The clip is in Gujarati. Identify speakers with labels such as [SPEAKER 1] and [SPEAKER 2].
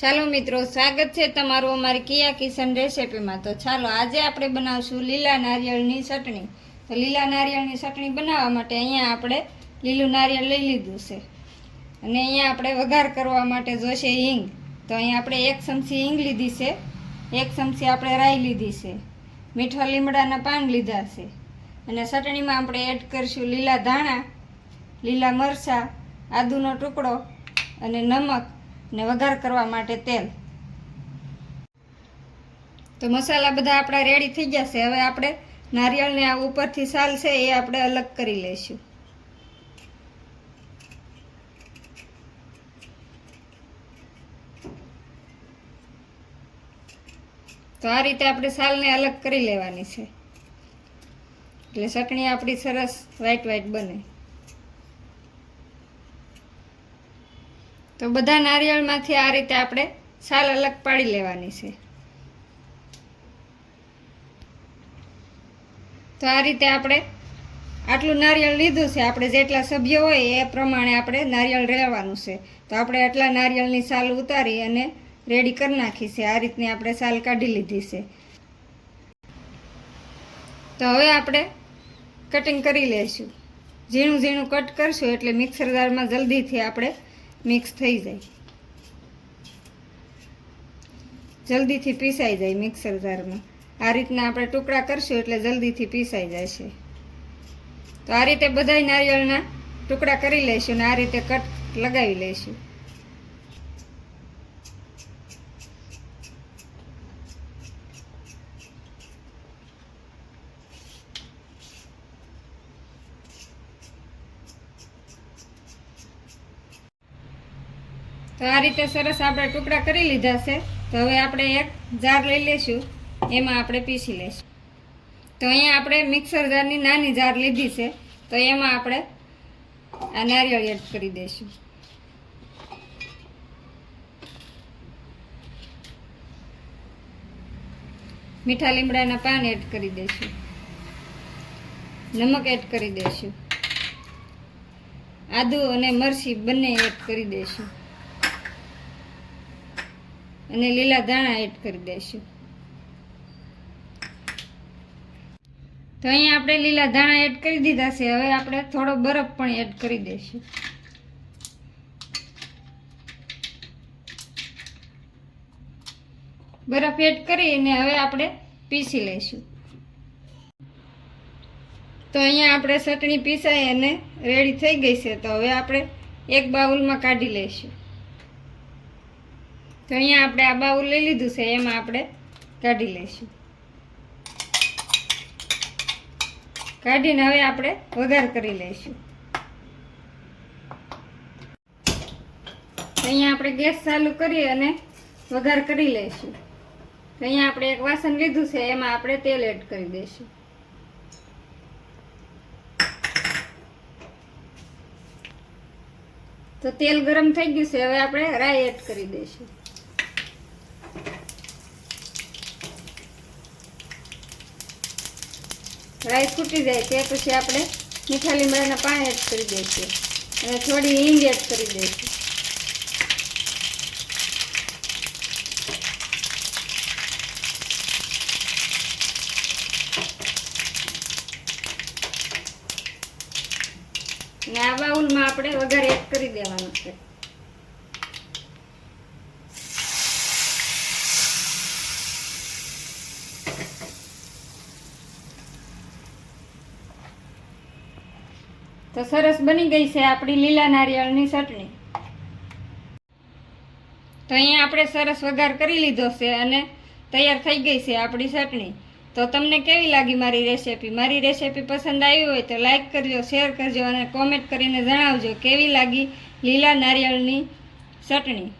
[SPEAKER 1] ચાલો મિત્રો, સ્વાગત છે તમારું અમારી કિયા કિચન રેસીપીમાં। તો ચાલો આજે આપણે બનાવશું લીલા નારિયેળની ચટણી। તો લીલા નારિયેળની ચટણી બનાવવા માટે અહીંયા આપણે લીલું નારિયેળ લઈ લીધું છે અને અહીંયા આપણે વઘાર કરવા માટે જોશે હિંગ। તો અહીંયા આપણે 1 ચમચી હિંગ લીધી છે, 1 ચમચી આપણે રાઈ લીધી છે, મીઠા લીમડાના પાન લીધા છે અને ચટણીમાં આપણે એડ કરીશું લીલા ધાણા, લીલા મરચાં, આદુનો ટુકડો અને નમક ને વઘાર કરવા માટે તેલ। તો મસાલા બધા આપણા રેડી થઈ ગયા છે। હવે આપણે નારિયેળને આ ઉપરથી છાલ છે એ આપણે અલગ કરી લઈશું। તો આ રીતે આપણે છાલને અલગ કરી લેવાની છે એટલે ચટણી આપણી સરસ વ્હાઈટ વ્હાઈટ બને। તો બધા નારિયેળમાંથી આ રીતે આપણે છાલ અલગ પાડી લેવાની છે। તો આ રીતે આપણે આટલું નારિયેળ લીધું છે, આપણે જેટલા સભ્યો હોય એ પ્રમાણે આપણે નારિયેળ રહેવાનું છે। તો આપણે આટલા નારિયેળની છાલ ઉતારી અને રેડી કરી નાખી છે। આ રીતની આપણે છાલ કાઢી લીધી છે। તો હવે આપણે કટિંગ કરી લઈશું। ઝીણું ઝીણું કટ કરશું એટલે મિક્સર જારમાં જલ્દીથી આપણે મિક્સ થઈ જાય, જલ્દીથી પીસાઈ જાય મિક્સર જારમાં। આ રીતના આપણે ટુકડા કરશું એટલે જલ્દીથી પીસાઈ જાય છે। તો આ રીતે બધાય નારિયેળના ટુકડા કરી લઈશું અને આ રીતે કટ લગાવી લઈશું। તો આ રીતે સરસ આપણે ટુકડા કરી લીધા છે। તો હવે આપણે એક જાર લઈ લઈશું, એમાં આપણે પીસી લઈશું। તો અહીંયા આપણે મિક્સર જારની નાની જાર લીધી છે, તો એમાં આપણે આ નારિયેળ એડ કરી દઈશું। મીઠા લીમડાના પાન એડ કરી દઈશું, નમક એડ કરી દઈશું, આદુ અને મરચી બંને એડ કરી દઈશું અને લીલા ધાણા એડ કરી દઈશું। તો અહીંયા આપણે લીલા ધાણા એડ કરી દીધા છે। હવે આપણે થોડો બરફ પણ એડ કરી દઈશું। બરફ એડ કરીને હવે આપણે પીસી લઈશું। તો અહીંયા આપણે ચટણી પીસાઈ અને રેડી થઈ ગઈ છે। તો હવે આપણે એક બાઉલમાં કાઢી લઈશું। તો અહીંયા આપણે આ બાઉલ લઈ લીધું છે, એમાં આપણે કાઢી લઈશું। કાઢીને હવે આપણે વઘાર કરી લઈશું। અહીંયા આપણે ગેસ ચાલુ કરી અને વઘાર કરી લઈશું। તો અહીંયા આપણે એક વાસણ લીધું છે, એમાં આપણે તેલ એડ કરી દઈશું। તો તેલ ગરમ થઈ ગયું છે, હવે આપણે રાઈ એડ કરી દઈશું। રાઈ ફૂટી જાય તે પછી આપણે મીઠા લીમડાના પાન એડ કરી દઈશું અને થોડી હિંગ એડ કરી દઈશું। અને આ બાઉલમાં આપણે વઘાર એડ કરી દેવાનો છે। તો સરસ બની ગઈ છે આપણી લીલા નારિયેળની ચટણી। તો અહીંયા આપણે સરસ વઘાર કરી લીધો છે અને તૈયાર થઈ ગઈ છે આપણી ચટણી। તો તમને કેવી લાગી મારી રેસીપી? મારી રેસીપી પસંદ આવી હોય તો લાઈક કરજો, શેર કરજો અને કોમેન્ટ કરીને જણાવજો કેવી લાગી લીલા નારિયેળની ચટણી।